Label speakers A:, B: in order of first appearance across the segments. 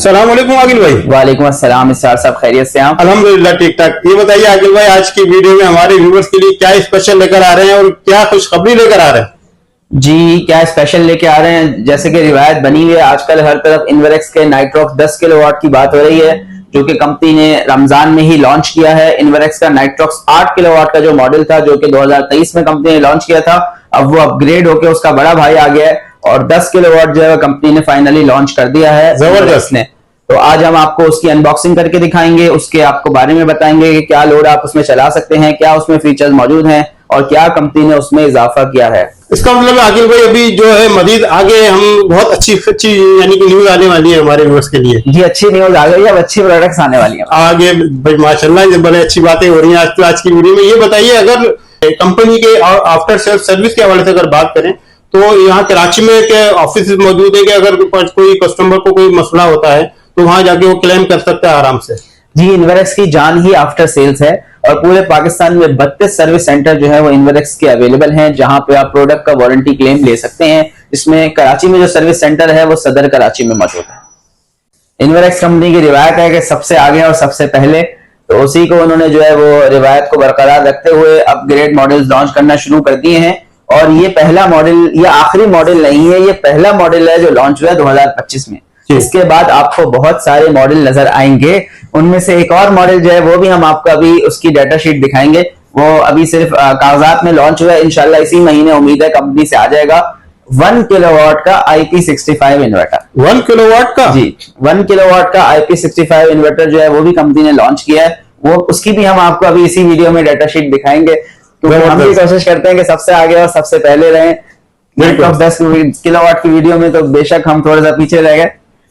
A: सलाम वालेकुम आगिल भाई।
B: वालेकुम अस्सलाम इसरार साहब, खैरियत से आप?
A: अल्हम्दुलिल्लाह ठीक ठाक। ये बताइए आगिल भाई, आज की वीडियो में हमारे व्यूवर्स के लिए क्या स्पेशल लेकर आ रहे हैं और क्या खुशखबरी लेकर आ रहे हैं?
B: जी, क्या स्पेशल लेके आ रहे हैं? जैसे कि रिवायत बनी हुई है आजकल हर तरफ इन्वेरेक्स के नाइट्रॉक्स 10 किलोवाट की बात हो रही है, जो कि कंपनी ने रमजान में ही लॉन्च किया है। इन्वेरेक्स का नाइट्रॉक्स 8 किलोवाट का जो मॉडल था, जो कि 2023 में कंपनी ने लॉन्च किया था, अब वो अपग्रेड होकर उसका बड़ा भाई आ गया है और 10 किलोवाट जो है कंपनी ने फाइनली लॉन्च कर दिया है
A: जबरदस्त
B: ने। तो आज हम आपको उसकी अनबॉक्सिंग करके दिखाएंगे, उसके आपको बारे में बताएंगे कि क्या लोड आप उसमें चला सकते हैं, क्या उसमें फीचर्स मौजूद हैं और क्या कंपनी ने उसमें इजाफा किया है।
A: इसका मतलब आगिल भाई अभी जो है मजीद आगे हम बहुत अच्छी यानी कि न्यूज आने वाली है हमारे व्यूवर्स के लिए।
B: जी, अच्छी न्यूज आ गई है, अब अच्छी प्रोडक्ट्स आने वाली है
A: आगे भाई माशाल्लाह बड़े अच्छी बातें हो रही हैं आज की वीडियो में। ये बताइए, अगर कंपनी के आफ्टर सेल सर्विस के हवाले से अगर बात करें तो यहाँ कराची में के ऑफिस मौजूद है कि अगर कोई कस्टमर को कोई मसला होता है तो वहां जाके वो क्लेम कर सकता है आराम से?
B: जी, इन्वेरेक्स की जान ही आफ्टर सेल्स है और पूरे पाकिस्तान में 32 सर्विस सेंटर जो है वो इन्वेरेक्स के अवेलेबल हैं, जहां पे आप प्रोडक्ट का वारंटी क्लेम ले सकते हैं। इसमें कराची में जो सर्विस सेंटर है वो सदर कराची में मौजूद है। इन्वेरेक्स कंपनी की रिवायत है कि सबसे आगे और सबसे पहले, तो उसी को उन्होंने जो है वो रिवायत को बरकरार रखते हुए अपग्रेड मॉडल्स लॉन्च करना शुरू कर दिए हैं। और ये पहला मॉडल या आखिरी मॉडल नहीं है, ये पहला मॉडल है जो लॉन्च हुआ है 2025 में। इसके बाद आपको बहुत सारे मॉडल नजर आएंगे, उनमें से एक और मॉडल जो है वो भी हम आपको अभी उसकी डाटा शीट दिखाएंगे। वो अभी सिर्फ कागजात में लॉन्च हुआ है, इंशाल्लाह इसी महीने उम्मीद है कंपनी से आ जाएगा। 1 किलोवाट का IP65 इन्वर्टर।
A: 1 किलोवाट का?
B: जी, 1 किलोवाट का IP65 इन्वर्टर जो है वो भी कंपनी ने लॉन्च किया है। वो उसकी भी हम आपको अभी इसी वीडियो में डाटा शीट दिखाएंगे। तो हम भी कोशिश करते हैं कि सबसे आगे और सबसे पहले रहें। 10 किलोवाट की वीडियो में तो बेशक हम थोड़ा सा पीछे रह गए,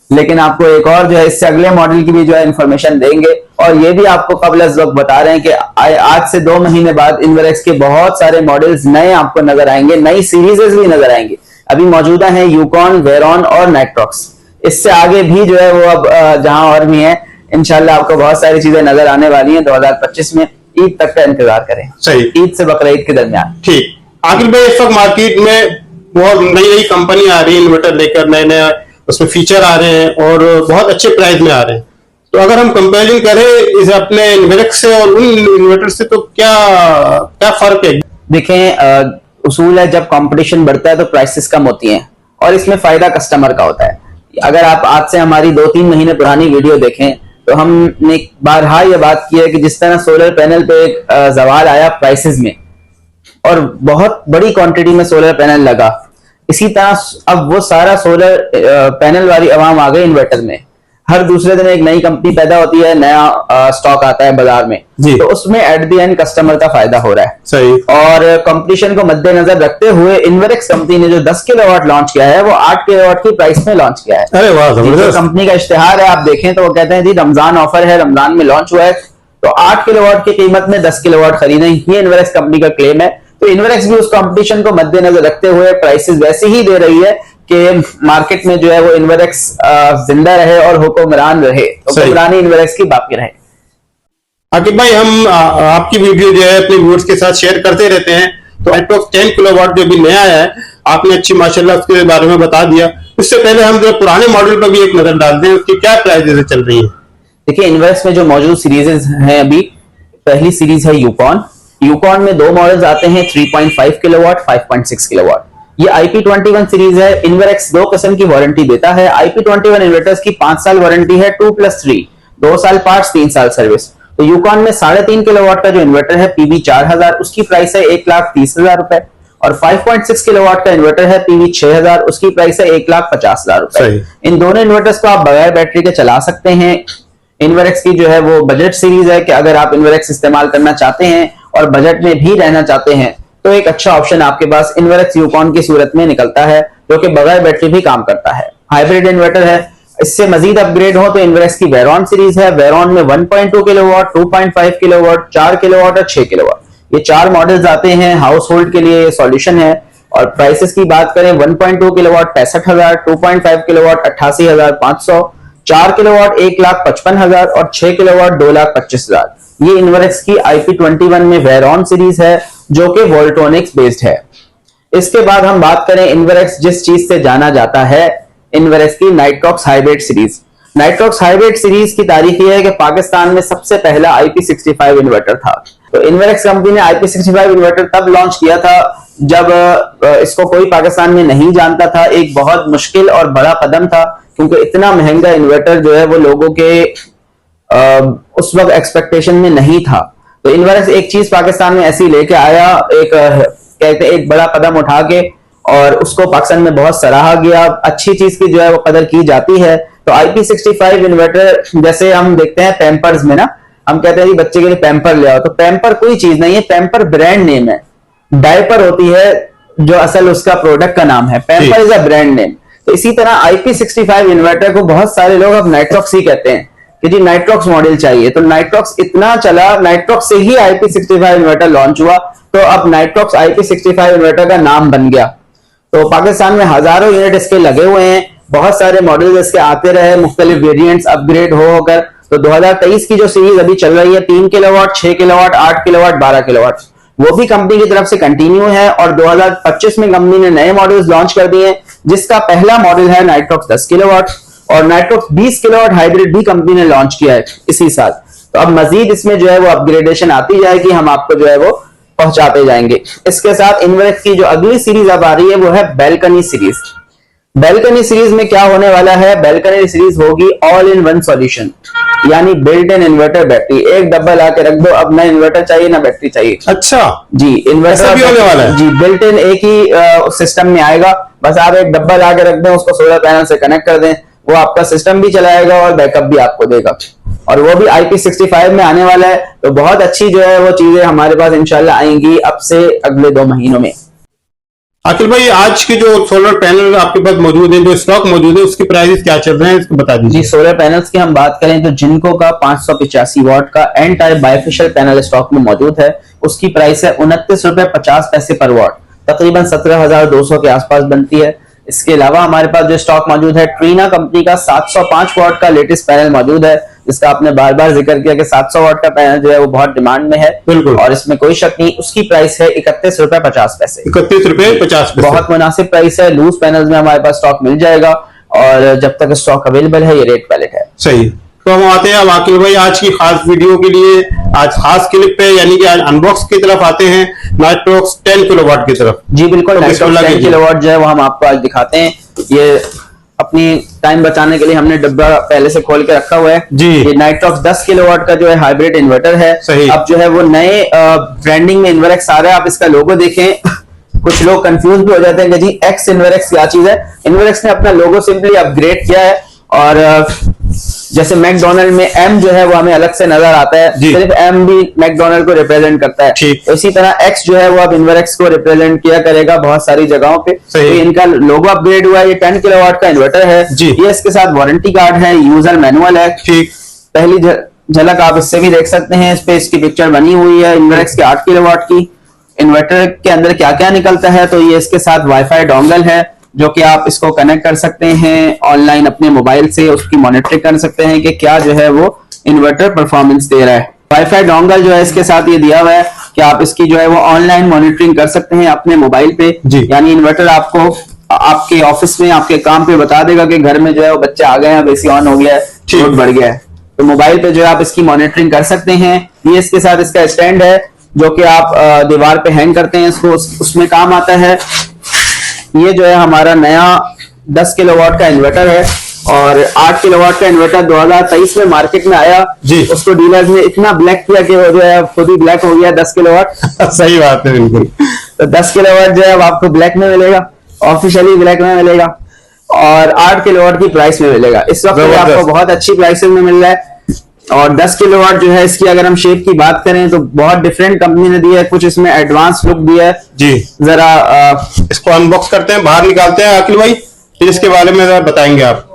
B: लेकिन आपको एक और जो है इससे अगले मॉडल की भी जो है इंफॉर्मेशन देंगे। और ये भी आपको कबल अज़ वक्त बता रहे हैं कि आज से 2 महीने बाद इन्वेरेक्स के बहुत सारे मॉडल्स नए आपको नजर आएंगे, नई सीरीजेस भी नजर आएंगी। अभी मौजूदा है यूकॉन, वेरॉन और नाइट्रॉक्स। इससे आगे भी जो है वो अब जहां और भी है, इंशाल्लाह आपको बहुत सारी चीजें नजर आने वाली हैं 2025 में। ईद तक का इंतजार करें।
A: सही,
B: ईद से बकरीद के दरमियान।
A: ठीक। आखिर भाई इस वक्त मार्केट में बहुत नई नई कंपनी आ रही है इन्वर्टर लेकर, नए नए उसमें फीचर आ रहे हैं और बहुत अच्छे प्राइस में आ रहे हैं। तो अगर हम कंपेयरिंग करें इस अपने इन्वेरेक्स से और उन इन्वर्टर से तो क्या क्या फर्क है?
B: देखें, उसूल है जब कंपटीशन बढ़ता है तो प्राइसेस कम होती हैं और इसमें फायदा कस्टमर का होता है। अगर आप आज से हमारी 2-3 महीने पुरानी वीडियो देखें तो हमने बारहा ये बात की है कि जिस तरह सोलर पैनल पे एक सवाल आया प्राइसेस में और बहुत बड़ी क्वांटिटी में सोलर पैनल लगा, इसी तरह अब वो सारा सोलर पैनल वाली आवाम आ गई इन्वर्टर में। हर दूसरे दिन एक नई कंपनी पैदा होती है, नया स्टॉक आता है बाजार में, तो उसमें एट द एंड कस्टमर का फायदा हो रहा है।
A: सही। और
B: कंपटीशन को मद्देनजर रखते हुए इन्वेरेक्स कंपनी ने जो 10 किलोवाट लॉन्च किया है वो 8 किलोवाट की प्राइस में लॉन्च किया है।
A: अरे वाह, जबरदस्त।
B: कंपनी का इश्तेहार है, आप देखें तो वो कहते हैं जी रमजान ऑफर है, रमजान में लॉन्च हुआ है तो 8 किलोवाट की कीमत में 10 किलोवाट खरीदें, ये इन्वेरेक्स कंपनी का क्लेम है। तो इन्वेरेक्स भी उस कंपटीशन को मद्देनजर रखते हुए प्राइसेस वैसे ही दे रही है कि मार्केट में जो है वो इन्वेरेक्स जिंदा रहे और हुक्मरान रहे, हुक्मरानी इन्वेरेक्स की बाकी रहे।
A: आकिब भाई, हम आपकी वीडियो जो है अपने व्यूअर्स के साथ शेयर करते रहते हैं, तो नाइट्रॉक्स 10 किलोवाट जो भी नया है आपने अच्छी माशाल्लाह उसके बारे में बता दिया। इससे पहले हम जो पुराने मॉडल पर भी एक नजर डालते हैं, उसकी क्या प्राइस चल रही है? देखिए,
B: इन्वेरेक्स में जो मौजूद सीरीजेस हैं, अभी पहली सीरीज है यूकॉन। यूकॉन में 2 मॉडल्स आते हैं, 3.5 किलोवाट, 5.6 किलोवाट। ये IP21 सीरीज है। इन्वेरेक्स 2 किस्म की वारंटी देता है। IP21 इन्वर्टर्स की 5 साल वारंटी है, 2+3, 2 साल पार्ट्स, 3 साल सर्विस। तो यूकॉन में 3.5 किलोवाट का जो इन्वर्टर है PV4000, उसकी प्राइस है 1,30,000 रुपए। और 5.6 किलोवाट का इन्वर्टर है PV6000, उसकी प्राइस है 1,50,000 रुपए। इन दोनों इन्वर्टर्स को आप बगैर बैटरी के चला सकते हैं। इन्वेरेक्स की जो है वो बजट सीरीज है कि अगर आप इन्वेरेक्स इस्तेमाल करना चाहते हैं और बजट में भी रहना चाहते हैं तो एक अच्छा ऑप्शन आपके पास इन्वेरेक्स यूकॉन की सूरत में निकलता है, जो कि बगैर बैटरी भी काम करता है। हाइब्रिड इन्वर्टर है। इससे मजीद अपग्रेड हो तो इन्वेरेक्स की वेरॉन सीरीज है। वेरॉन में 1.2 किलोवाट, 2.5 किलोवाट, 4 किलोवाट और 6 किलोवाट, ये 4 मॉडल्स आते हैं। हाउस होल्ड के लिए ये सॉल्यूशन है। और प्राइसेस की बात करें, 1.2 किलोवाट 65,000, 2.5 किलोवाट 88,500, 4 किलोवाट 1,55,000 और 6 किलोवाट 2,25,000। ये इन्वेरेक्स की IP21 में वेरॉन सीरीज है, जो कि वोल्ट्रॉनिक्स बेस्ड है। इसके बाद हम बात करें इन्वेरेक्स जिस चीज से जाना जाता है, इन्वेरेक्स की Nitrox hybrid series. Nitrox hybrid series की तारीफ यह है कि पाकिस्तान में सबसे पहला IP65 इन्वर्टर था। तो इन्वर्क्स कंपनी ने IP65 इन्वर्टर तब लॉन्च किया था जब इसको कोई पाकिस्तान में नहीं जानता था। एक बहुत मुश्किल और बड़ा कदम था, क्योंकि इतना महंगा इन्वर्टर जो है वो लोगों के उस वक्त एक्सपेक्टेशन में नहीं था। तो इन्वर्क्स एक चीज पाकिस्तान में ऐसी लेके आया, एक बड़ा कदम उठा के, और उसको पाकिस्तान में बहुत सराहा गया। अच्छी चीज की जो है वो कदर की जाती है। तो IP65 इन्वर्टर, जैसे हम देखते हैं पैम्पर्स में ना, हम कहते हैं बच्चे के लिए पैम्पर ले आओ, तो पैम्पर कोई चीज नहीं है, पैम्पर ब्रांड नेम है। डायपर होती है जो असल उसका प्रोडक्ट का नाम है, pamper is a brand name. तो इसी तरह IP65 इन्वर्टर को बहुत सारे लोग अब नाइट्रॉक्स ही कहते हैं कि जी नाइट्रॉक्स मॉडल चाहिए। तो नाइट्रॉक्स इतना चला, नाइट्रॉक्स से ही IP65 इन्वर्टर लॉन्च हुआ, तो अब नाइट्रॉक्स IP65 इन्वर्टर का नाम बन गया। तो पाकिस्तान में हजारों यूनिट इसके लगे हुए हैं, बहुत सारे मॉडल इसके आते रहे, मुख्तलिफ वेरिएंट्स अपग्रेड हो होकर। तो 2023 की जो सीरीज अभी चल रही है 3 किलोवाट, 6 किलोवाट, 8 किलोवाट, 12 किलोवाट, वो भी कंपनी की तरफ से कंटिन्यू है। और 2025 में कंपनी ने नए मॉडल्स लॉन्च कर दिए, जिसका पहला मॉडल है नाइट्रॉक्स 10 किलोवाट, और नाइट्रॉक्स 20 किलोवाट हाइब्रिड भी कंपनी ने लॉन्च किया है इसी साल। तो अब मजीद इसमें जो है वो अपग्रेडेशन आती जाएगी, हम आपको जो है वो पहुंचाते जाएंगे। इसके साथ इन्वर्क्स की जो अगली सीरीज अब आ रही है वो है बैल्कनी सीरीज। बैल्कनी सीरीज में क्या होने वाला है? बैल्कनी सीरीज होगी ऑल इन वन सॉल्यूशन, यानी बिल्ट इन इन्वर्टर बैटरी। एक डब्बा ला के रख दो, अब ना इन्वर्टर चाहिए ना बैटरी चाहिए।
A: अच्छा
B: जी, इन्वर्टर
A: भी होने वाला है?
B: जी, बिल्ट इन एक ही सिस्टम में आएगा। बस आप एक डब्बा ला के रख दें, उसको सोलर पैनल से कनेक्ट कर दें, वो आपका सिस्टम भी चलाएगा और बैकअप भी आपको देगा। और वो भी IP65 में आने वाला है। तो बहुत अच्छी जो है वो चीजें हमारे पास इंशाल्लाह आएंगी अब से अगले 2 महीनों में।
A: आकिल भाई, आज के जो सोलर पैनल आपके पास मौजूद है, जो स्टॉक मौजूद है, उसके प्राइस क्या चल रहे हैं, इसको बता दीजिए।
B: जी, सोलर पैनल्स की हम बात करें तो जिनको का 585 वाट का N type bifacial panel stock में मौजूद है, उसकी प्राइस है 29 रुपए 50 पैसे पर वाट, तकरीबन 17,200 के आसपास बनती है। इसके अलावा हमारे पास जो स्टॉक मौजूद है, ट्रीना कंपनी का 705 वाट का लेटेस्ट पैनल मौजूद है, जिसका आपने बार बार जिक्र किया कि 700 वाट का पैनल जो है वो बहुत डिमांड में है।
A: बिल्कुल,
B: और इसमें कोई शक नहीं। उसकी प्राइस है 31 रुपए 50 पैसे।
A: 31 रुपए 50 पैसे, बहुत
B: मुनासिब प्राइस है। लूज पैनल्स में हमारे पास स्टॉक मिल जाएगा, और जब तक स्टॉक अवेलेबल है ये रेट वैलिड है।
A: सही। तो हम आते हैं अब आकिल भाई आज की खास वीडियो के लिए, आज खास क्लिप पे, यानी कि आज अनबॉक्स की तरफ आते हैं, नाइट्रॉक्स 10 किलोवाट की तरफ।
B: जी बिल्कुल, नाइट्रॉक्स 10 किलोवाट जो है वो हम आपको आज दिखाते हैं। ये अपनी टाइम बचाने के लिए हमने डब्बा पहले से खोल के रखा हुआ है
A: जी।
B: ये नाइट्रॉक्स 10 किलोवाट का जो है हाइब्रिड इन्वर्टर है।
A: सही।
B: अब जो है वो नए ब्रांडिंग में इन्वर्क्स आ रहा है। आप इसका लोगो देखें, कुछ लोग कंफ्यूज भी हो जाते हैं कि जी एक्स इन्वर्क्स क्या चीज है। इन्वर्क्स ने अपना लोगो सिंपली अपग्रेड किया है, और जैसे मैकडोनल्ड में एम जो है वो हमें अलग से नजर आता है, सिर्फ एम भी मैकडोनल्ड को रिप्रेजेंट करता है। तो इसी तरह एक्स जो है वो अब इन्वर्क्स को रिप्रेजेंट किया करेगा बहुत सारी जगहों पे। तो इनका लोगो अपग्रेड हुआ है। ये 10 किलोवाट का इन्वर्टर है। ये इसके साथ वारंटी कार्ड है, यूजर मैनुअल है। पहली झलक आप इससे भी देख सकते हैं, इस पे इसकी पिक्चर बनी हुई है इन्वर्क्स के 8 किलोवाट की। इन्वर्टर के अंदर क्या क्या निकलता है, तो ये इसके साथ वाईफाई डोंगल है, जो कि आप इसको कनेक्ट कर सकते हैं ऑनलाइन अपने मोबाइल से, उसकी मॉनिटरिंग कर सकते हैं कि क्या जो है वो इन्वर्टर परफॉर्मेंस दे रहा है। वाईफाई डोंगल जो है इसके साथ ये दिया हुआ है कि आप इसकी जो है वो ऑनलाइन मॉनिटरिंग कर सकते हैं अपने मोबाइल पे। यानी इन्वर्टर आपको आपके ऑफिस में, आपके काम पे बता देगा कि घर में जो है वो बच्चे आ गए हैं, एसी ऑन हो गया है, लोड बढ़ गया है। तो मोबाइल पे जो है आप इसकी मॉनिटरिंग कर सकते हैं। ये इसके साथ इसका स्टैंड है जो कि आप दीवार पे हैंग करते हैं इसको, उसमें काम आता है। ये जो है हमारा नया 10 किलोवाट का इन्वर्टर है, और 8 किलोवाट का इन्वर्टर 2023 में मार्केट में आया जी। उसको डीलर्स ने इतना ब्लैक किया कि वो जो है खुद ही ब्लैक हो गया 10 किलोवाट। सही बात है, बिल्कुल। तो 10 किलोवाट जो है आपको ब्लैक में मिलेगा, ऑफिशियली ब्लैक में मिलेगा, और 8 किलोवाट की प्राइस में मिलेगा। इस वक्त आपको बहुत अच्छी प्राइसेस में मिल रहा है। और 10 किलोवाट जो है इसकी अगर हम शेप की बात करें तो बहुत डिफरेंट कंपनी ने दी है, कुछ इसमें एडवांस लुक दिया है जी। जरा
A: इसको अनबॉक्स करते हैं, बाहर निकालते हैं आकिल भाई, फिर इसके बारे में बताएंगे आप।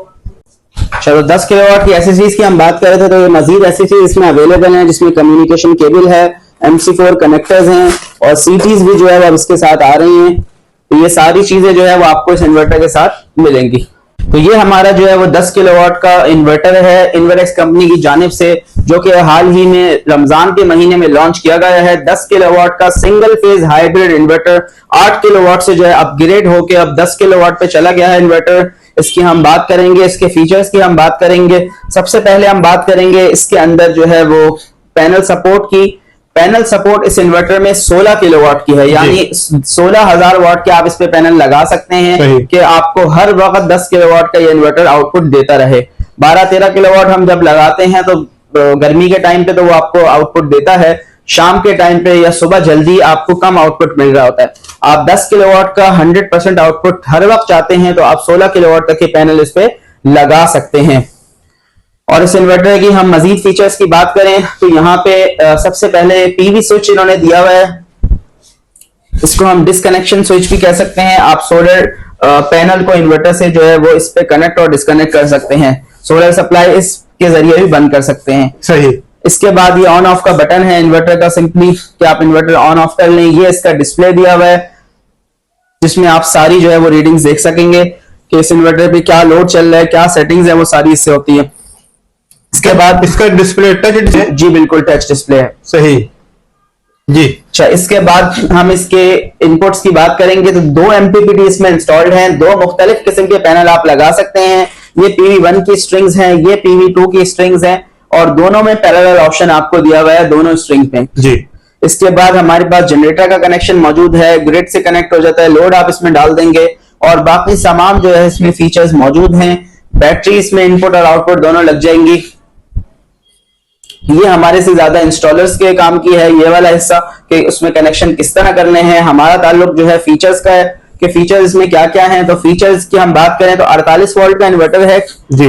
B: चलो, 10 किलोवाट की एसएसडीज की हम बात करें थे, तो ये मजीद एसएसडीज इसमें अवेलेबल हैं, जिसमें कम्युनिकेशन केबल है, MC4 कनेक्टर्स हैं, और सीटीज भी जो है अब इसके साथ आ रही हैं। तो ये सारी चीजें जो है वो आपको इस इन्वर्टर के साथ मिलेंगी। तो ये हमारा जो है वो 10 किलोवाट का इन्वर्टर है इन्वरेक्स कंपनी की जानिब से, जो कि हाल ही में रमजान के महीने में लॉन्च किया गया है। 10 किलोवाट का single phase hybrid inverter 8 kilowatt से जो है अपग्रेड होकर अब 10 किलोवाट पे चला गया है इन्वर्टर। इसकी हम बात करेंगे, इसके फीचर्स की हम बात करेंगे। सबसे पहले हम बात करेंगे इसके अंदर जो है वो पैनल सपोर्ट की। पैनल सपोर्ट इस इन्वर्टर में 16 किलोवाट की है, यानी 16,000 वाट के आप इस पे पैनल लगा सकते हैं कि आपको हर वक्त 10 किलोवाट का ये इन्वर्टर आउटपुट देता रहे। 12-13 किलोवाट हम जब लगाते हैं तो गर्मी के टाइम पे तो वो आपको आउटपुट देता है, शाम के टाइम पे या सुबह जल्दी आपको कम आउटपुट मिल रहा होता है। आप 10 किलोवाट का 100% आउटपुट हर वक्त चाहते हैं तो आप 16 किलोवाट तक के पैनल इस पे लगा सकते हैं। और इस इन्वर्टर की हम मजीद फीचर्स की बात करें तो यहाँ पे सबसे पहले पीवी स्विच इन्होंने दिया हुआ है, इसको हम डिस्कनेक्शन स्विच भी कह सकते हैं। आप सोलर पैनल को इन्वर्टर से जो है वो इस पे कनेक्ट और डिस्कनेक्ट कर सकते हैं, सोलर सप्लाई इसके जरिए भी बंद कर सकते हैं।
A: सही।
B: इसके बाद ये ऑन ऑफ का बटन है इन्वर्टर का, सिंपली कि आप इन्वर्टर ऑन ऑफ कर लें। ये इसका डिस्प्ले दिया हुआ है जिसमें आप सारी जो है वो रीडिंग्स देख सकेंगे कि इस इन्वर्टर पे क्या लोड चल रहा है, क्या सेटिंग्स है, वो सारी इससे होती है। इसके बाद
A: इसका डिस्प्ले टच है?
B: जी बिल्कुल टच डिस्प्ले है।
A: सही जी।
B: अच्छा, इसके बाद हम इसके इनपुट्स की बात करेंगे तो 2 MPPT इसमें इंस्टॉल्ड हैं। 2 मुख्तलिफ किस्म के पैनल आप लगा सकते हैं। ये PV1 की स्ट्रिंग्स हैं, ये PV2 की स्ट्रिंग्स हैं और दोनों में पैरेलल ऑप्शन आपको दिया हुआ है दोनों स्ट्रिंग्स में
A: जी।
B: इसके बाद हमारे पास जनरेटर का कनेक्शन मौजूद है, ग्रिड से कनेक्ट हो जाता है, लोड आप इसमें डाल देंगे और बाकी तमाम जो है इसमें फीचर्स मौजूद हैं। बैटरी इसमें इनपुट और आउटपुट दोनों लग जाएंगी। ये हमारे से ज्यादा इंस्टॉलर्स के काम की है ये वाला हिस्सा कि उसमें कनेक्शन किस तरह करने हैं। हमारा ताल्लुक जो है फीचर्स का है कि फीचर्स इसमें क्या क्या हैं। तो फीचर्स की हम बात करें तो 48 वोल्ट का इन्वर्टर है,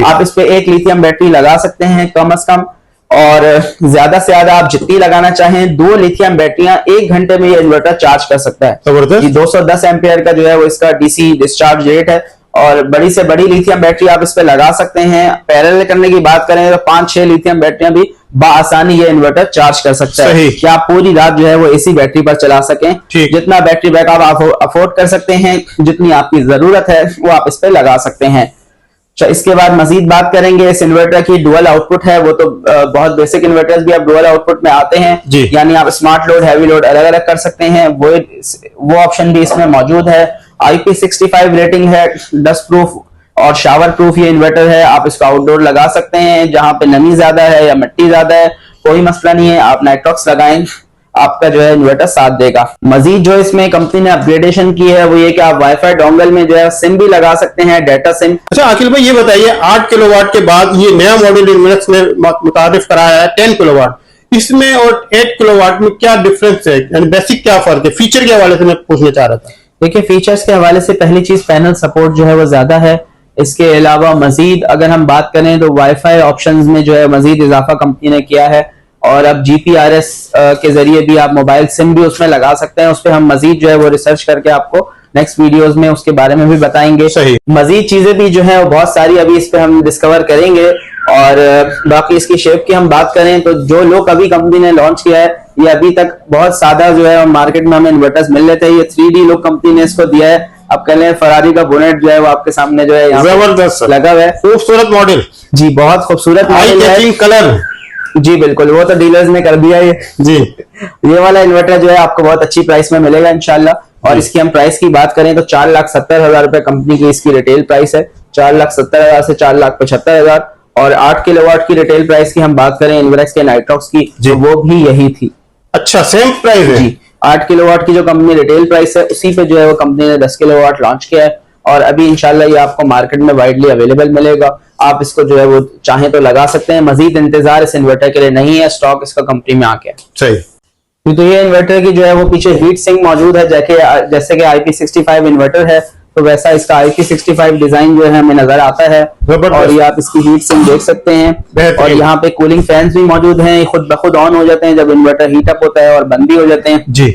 B: आप इस पे एक लिथियम बैटरी लगा सकते हैं कम से कम, और ज्यादा से ज्यादा आप जितनी लगाना चाहें 2 लिथियम बैटरियां 1 घंटे में ये इन्वर्टर चार्ज कर सकता है। ये 210 एम्पियर का जो है वो इसका डीसी डिस्चार्ज रेट है और बड़ी से बड़ी लिथियम बैटरी आप इस पे लगा सकते हैं। पैरेलल करने की बात करें तो 5-6 लिथियम बैटरियां भी बाआसानी ये इन्वर्टर चार्ज कर सकता है कि आप पूरी रात जो है वो एसी बैटरी पर चला सकें। जितना बैटरी बैकअप आप अफोर्ड कर सकते हैं, जितनी आपकी जरूरत है वो आप इस पे लगा सकते हैं। इसके बाद मजीद बात करेंगे इस इन्वर्टर की डुअल आउटपुट है। वो तो बहुत बेसिक इन्वर्टर्स भी अब डुअल आउटपुट में आते हैं, यानी आप स्मार्ट लोड हैवी लोड अलग अलग कर सकते हैं, वो ऑप्शन भी इसमें मौजूद है। IP65 रेटिंग है, डस्ट प्रूफ और शावर प्रूफ ये इन्वर्टर है। आप इसको आउटडोर लगा सकते हैं जहां पे नमी ज्यादा है या मिट्टी ज्यादा है, कोई मसला नहीं है। आप नाइट्रॉक्स लगाएं, आपका जो है इन्वर्टर साथ देगा। मजीद जो इसमें कंपनी ने अपग्रेडेशन की है वो ये कि आप वाईफाई डोंगल में जो है सिम भी लगा सकते हैं, डाटा सिम।
A: अच्छा अखिल भाई ये बताइए 8 किलोवाट के बाद ये नया मॉडल इन्वर्टर ने मुतारिफ कराया है 10 किलोवाट, इसमें और 8 किलोवाट में क्या डिफरेंस है, यानी बेसिक क्या फर्क है? फीचर के हवाले से मैं पूछना चाह रहा था।
B: देखिए फीचर्स के हवाले से पहली चीज पैनल सपोर्ट जो है वो ज्यादा है। इसके अलावा मजीद अगर हम बात करें तो वाईफाई ऑप्शंस में जो है मजीद इजाफा कंपनी ने किया है और अब GPRS के जरिए भी आप मोबाइल सिम भी उसमें लगा सकते हैं। उस पर हम मजीद जो है वो रिसर्च करके आपको नेक्स्ट वीडियोस में उसके बारे में भी बताएंगे। मजीद चीजें भी जो है वो बहुत सारी अभी इस पे हम डिस्कवर करेंगे। और बाकी इसकी शेप की हम बात करें तो जो लोग अभी कंपनी ने लॉन्च किया है ये अभी तक बहुत सादा जो है मार्केट में हमें इन्वर्टर्स मिल लेते हैं। ये 3D लुक कंपनी ने इसको दिया है। अब कह लें फरारी का बोनेट जो है वो आपके सामने जो है
A: जबरदस्त
B: लगा हुआ है,
A: खूबसूरत मॉडल
B: जी, बहुत खूबसूरत मॉडल है,
A: कलर जी
B: बिल्कुल, वो तो डीलर्स ने कर दिया ये
A: जी।
B: ये वाला इन्वर्टर जो है आपको बहुत अच्छी प्राइस में मिलेगा इंशाल्लाह। और इसकी हम प्राइस की बात करें तो 4,70,000 रुपए कंपनी की इसकी रिटेल प्राइस है, 4,70,000 से 4,75,000। और 8 किलोवाट की रिटेल प्राइस की हम बात करें इन्वर्क्स के नाइट्रॉक्स की जो वो भी यही थी।
A: अच्छा सेम प्राइस है
B: जी। 8 किलोवाट की जो कंपनी रिटेल प्राइस है उसी पे जो है वो कंपनी ने 10 किलोवाट लॉन्च किया है और अभी इंशाल्लाह ये आपको मार्केट में वाइडली अवेलेबल मिलेगा। आप इसको जो है वो चाहें तो लगा सकते हैं। मजीद इंतजार इस इन्वर्टर के लिए नहीं है, स्टॉक इसका कंपनी में आके सही। तो ये इन्वर्टर की जो है वो पीछे हीट सिंक मौजूद है, जैसे कि IP65 इन्वर्टर है तो वैसा इसका IP65 डिजाइन जो है हमें नजर आता है। और ये आप इसकी हीट सिंक देख सकते हैं और यहाँ पे कूलिंग फैंस भी मौजूद हैं, खुद ब खुद ऑन हो जाते हैं जब इन्वर्टर हीट अप होता है और बंद भी हो जाते हैं जी।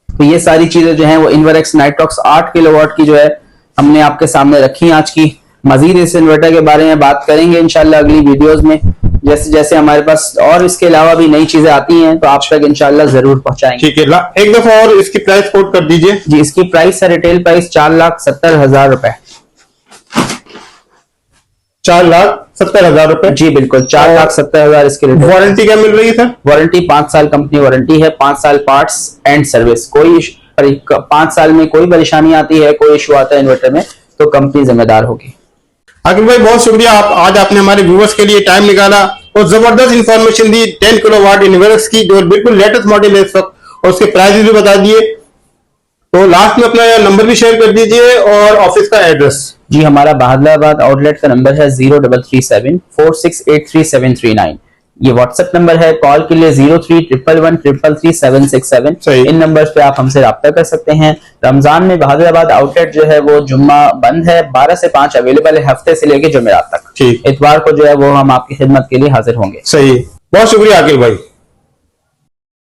B: तो ये सारी चीजें जो है वो इन्वर्क्स नाइट्रॉक्स 8 किलोवाट की जो है हमने आपके सामने रखी आज की। मजीद इस इन्वर्टर के बारे में बात करेंगे इंशाल्लाह अगली वीडियोस में, जैसे जैसे हमारे पास और इसके अलावा भी नई चीजें आती हैं तो आप तक इंशाल्लाह जरूर पहुंचाएंगे।
A: ठीक है, एक दफा और इसकी प्राइस कोट कर दीजिए।
B: जी, इसकी प्राइस है रिटेल प्राइस 4,70,000 रुपए।
A: 4,70,000 रुपए।
B: जी बिल्कुल, 4,70,000 इसके लिए।
A: वारंटी क्या मिल रही है सर?
B: वारंटी 5 साल कंपनी वारंटी है, 5 साल पार्ट्स एंड सर्विस। 5 साल में कोई परेशानी आती है, कोई इशू आता है इन्वर्टर में, तो कंपनी जिम्मेदार होगी।
A: आकिब भाई बहुत शुक्रिया, आज आपने हमारे व्यूअर्स के लिए टाइम निकाला और जबरदस्त इंफॉर्मेशन दी 10 किलोवाट इन्वर्टर की, जो बिल्कुल लेटेस्ट मॉडल है इस वक्त, और उसके प्राइस भी बता दिए। तो लास्ट में अपना नंबर भी शेयर कर दीजिए और ऑफिस का एड्रेस।
B: जी, हमारा बहादुराबाद आउटलेट का नंबर है 033746833739। ये व्हाट्सएप नंबर है, कॉल के लिए 0311333767। इन नंबर्स पे आप हमसे राब्ता कर सकते हैं। रमजान में बहादुराबाद आउटलेट जो है वो जुम्मा बंद है, 12 से 5 अवेलेबल है, हफ्ते से लेकर जुमेरात तक।
A: ठीक,
B: इतवार को जो है वो हम आपकी खिदमत के लिए हाजिर होंगे।
A: सही, बहुत शुक्रिया आकिल भाई।